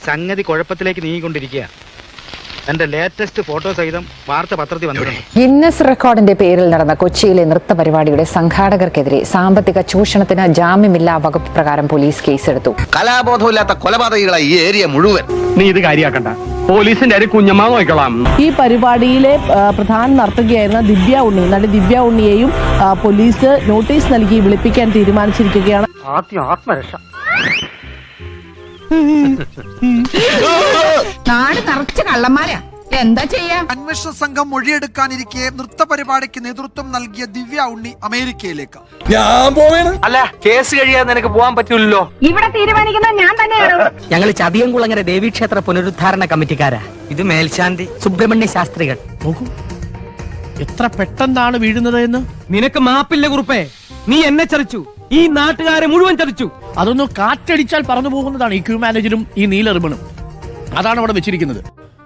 സംഗതി കുഴപ്പത്തിലേക്ക് നീങ്ങിക്കൊണ്ടിരിക്കുക. എന്റെ latest photo സഹിതം വാർത്ത പത്രത്തിൽ വന്നിട്ടുണ്ട്. ഗിന്നസ് റെക്കോർഡിന്റെ പേരിൽ നടന്ന കൊച്ചിയിലെ നൃത്ത പരിപാടിയുടെ സംഘാടകർക്കെതിരെ സാമ്പത്തിക ചൂഷണത്തിന് ജാമ്യമില്ലാ വകുപ്പ് പ്രകാരം പോലീസ് കേസെടുത്തു. കലാബോധമില്ലാത്ത കൊലപാതകികളെ ഈ ഏരിയ മുഴുവൻ. നീ ഇത് കാര്യാക്കണ്ട, പോലീസിന്റെ ഒരു കുഞ്ഞമ്മ നോക്കണം. ഈ പരിപാടിയിലെ പ്രധാന നർത്തകിയായിരുന്ന ദിവ്യ ഉണ്ണി, നടി ദിവ്യ ഉണ്ണിയെയും പോലീസ് നോട്ടീസ് നൽകി വിളിപ്പിക്കാൻ തീരുമാനിച്ചിരിക്കുകയാണ്. ആത്മരക്ഷ. നാട് നിറച്ച് കള്ളന്മാരാ, എന്താ ചെയ്യാ? അന്വേഷണ സംഘം മൊഴിയെടുക്കാനിരിക്കെ നൃത്ത പരിപാടിക്ക് നേതൃത്വം നൽകിയ ദിവ്യ ഉണ്ണി അമേരിക്കയിലേക്ക്. അല്ല, കേസ് കഴിയാൻ നിനക്ക് പോകാൻ പറ്റൂല്ലോ. ഇവിടെ തീരുമാനിക്കുന്നത് ഞാൻ തന്നെയാണ്. ഞങ്ങൾ ചതിയംകുളങ്ങര ദേവീക്ഷേത്ര പുനരുദ്ധാരണ കമ്മിറ്റിക്കാരാ. ഇത് മേൽശാന്തി സുബ്രഹ്മണ്യ ശാസ്ത്രികൾ. നോക്കൂ എത്ര പെട്ടെന്നാണ് വീഴുന്നത് എന്ന്. നിനക്ക് മാപ്പില്ല കുറുപ്പേ, നീ എന്നെ ചതിച്ചു, ഈ നാട്ടുകാരെ മുഴുവൻ ചതിച്ചു. അതൊന്ന് കാറ്റടിച്ചാൽ പറന്നു പോകുന്നതാണ് ഈ ക്യൂ മാനേജരും ഈ നീല റിബണും. അതാണ് അവിടെ വെച്ചിരിക്കുന്നത്.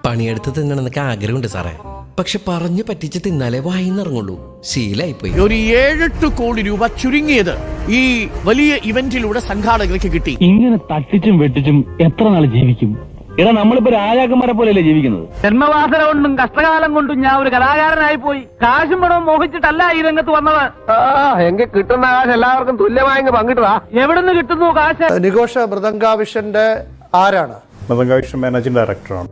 പണിയെടുത്ത് തിന്നണമെന്നൊക്കെ ആഗ്രഹമുണ്ട് സാറേ, പക്ഷെ പറഞ്ഞു പറ്റിച്ച് തിന്നാലേ വായിന്നിറങ്ങുള്ളൂ. ശീലായിപ്പോയി. ഒരു 7-8 കോടി രൂപ ചുരുങ്ങിയത് ഈ വലിയ ഇവന്റിലൂടെ സംഘാടകർക്ക് കിട്ടി. ഇങ്ങനെ തട്ടിച്ചും വെട്ടിച്ചും എത്ര നാൾ ജീവിക്കും? ഇതാ നമ്മളിപ്പോ രാജാക്കന്മാരെ പോലെയല്ലേ ജീവിക്കുന്നത്. ജന്മവാസന കൊണ്ടും കഷ്ടകാലം കൊണ്ടും ഞാൻ ഒരു കലാകാരനായി പോയി. കാശും പണവും മോഹിച്ചിട്ടല്ല ഈ രംഗത്ത് വന്നത്. എങ്കിൽ കിട്ടുന്ന കാശ് എല്ലാവർക്കും തുല്യമായി പങ്കിട്ടതാ. എവിടുന്ന് കിട്ടുന്നു കാശ്? നിഘോഷ മൃദംഗാവിഷന്റെ ആരാണ്? മൃദംഗാവിഷൻ മാനേജിംഗ് ഡയറക്ടറാണ്.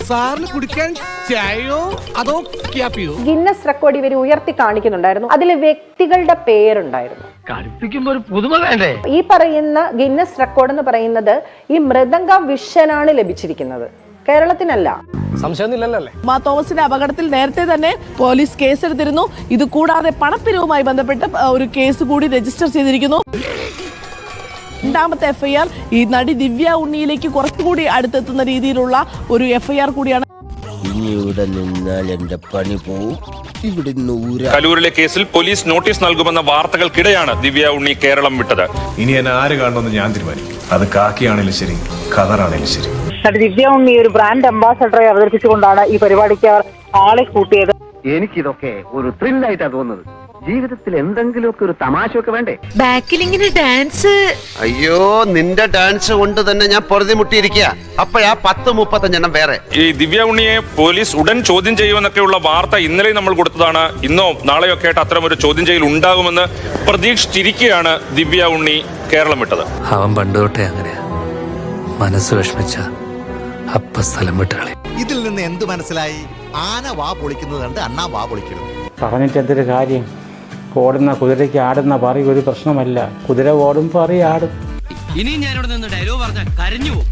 സാറിന് കുടിക്കാൻ ചായയോ അതോ ക്യാപ്പിയോ? ഗിന്നസ് റെക്കോർഡ് ഇവർ ഉയർത്തി കാണിക്കുന്നുണ്ടായിരുന്നു. അതിൽ വ്യക്തികളുടെ പേരുണ്ടായിരുന്നു. കളിപ്പിക്കുമ്പോ ഒരു പുതുമ വേണ്ടേ? ഈ പറയുന്ന ഗിന്നസ് റെക്കോർഡ് എന്ന് പറയുന്നത് ഈ മൃദംഗ വിഷനാണ് ലഭിച്ചിരിക്കുന്നത്, കേരളത്തിനല്ല. സംശയമൊന്നുമില്ലല്ലേ? മാ തോമസിന്റെ അപകടത്തിൽ നേരത്തെ തന്നെ പോലീസ് കേസെടുത്തിരുന്നു. ഇത് കൂടാതെ പണപ്പിരിവുമായി ബന്ധപ്പെട്ട് ഒരു കേസ് കൂടി രജിസ്റ്റർ ചെയ്തിരിക്കുന്നു. രണ്ടാമത്തെ എഫ്ഐആർ ഈ നടി ദിവ്യ ഉണ്ണിയിലേക്ക് കുറച്ചുകൂടി അടുത്തെത്തുന്ന രീതിയിലുള്ള ഒരു എഫ്ഐആർ കൂടിയാണ്. കലൂരിലെ കേസിൽ പോലീസ് നോട്ടീസ് നൽകുമെന്ന വാർത്തകൾക്കിടെയാണ് ദിവ്യ ഉണ്ണി കേരളം വിട്ടത്. ഇനി എന്നെ ആര് കാണണമെന്ന് ഞാൻ തീരുമാനിക്കും. അത് കാക്കിയാണേലും ശരി, ഖദറാണേലും ശരി. നടി ദിവ്യ ഉണ്ണി ഒരു ബ്രാൻഡ് അംബാസഡറെ അവതരിപ്പിച്ചുകൊണ്ടാണ് ഈ പരിപാടിക്ക് ആളെ കൂട്ടിയത്. എനിക്കിതൊക്കെ ഒരു ത്രില്ലായിട്ടാ തോന്നുന്നത്. ജീവിതത്തിൽ എന്തെങ്കിലുമൊക്കെ ഒരു തമാശയൊക്കെ വേണ്ടേ? ബാക്കിൽ ഇങ്ങനെ ഡാൻസ്. അയ്യോ, നിന്റെ ഡാൻസ് കൊണ്ട് തന്നെ ഞാൻ പൊറുതി മുട്ടിയിരിക്കുക. അപ്പോഴാ 10-35 വേറെ. ഈ ദിവ്യ ഉണ്ണിയെ പോലീസ് ഉടൻ ചോദ്യം ചെയ്യുമെന്നൊക്കെയുള്ള വാർത്ത ഇന്നലെ നമ്മൾ കൊടുത്തതാണ്. ഇന്നോ നാളെയൊക്കെ ആയിട്ട് അത്തരം ഒരു ചോദ്യം ചെയ്യൽ ഉണ്ടാകുമെന്ന് പ്രതീക്ഷിച്ചിരിക്കുകയാണ് ദിവ്യ ഉണ്ണി കേരളം വിട്ടത്. അവൻ പണ്ടുതൊട്ടേ അങ്ങനെയാ, മനസ്സ് വിഷമിച്ച അപ്പ സ്ഥലം വിട്ടുകളെ. ഇതിൽ നിന്ന് എന്ത് മനസ്സിലായി? ആന വാ പൊളിക്കുന്നത് കണ്ട് അണ്ണാ വാ പൊളിക്കണം. പറഞ്ഞിട്ട് എന്തൊരു കാര്യം? ഓടുന്ന കുതിരയ്ക്ക് ആടുന്ന പറി ഒരു പ്രശ്നമല്ല. കുതിര ഓടും പറി ആടും. ഇനി ഞാനിവിടെ നിന്ന് ഡയലോഗ് പറഞ്ഞാൽ കരഞ്ഞു പോകും.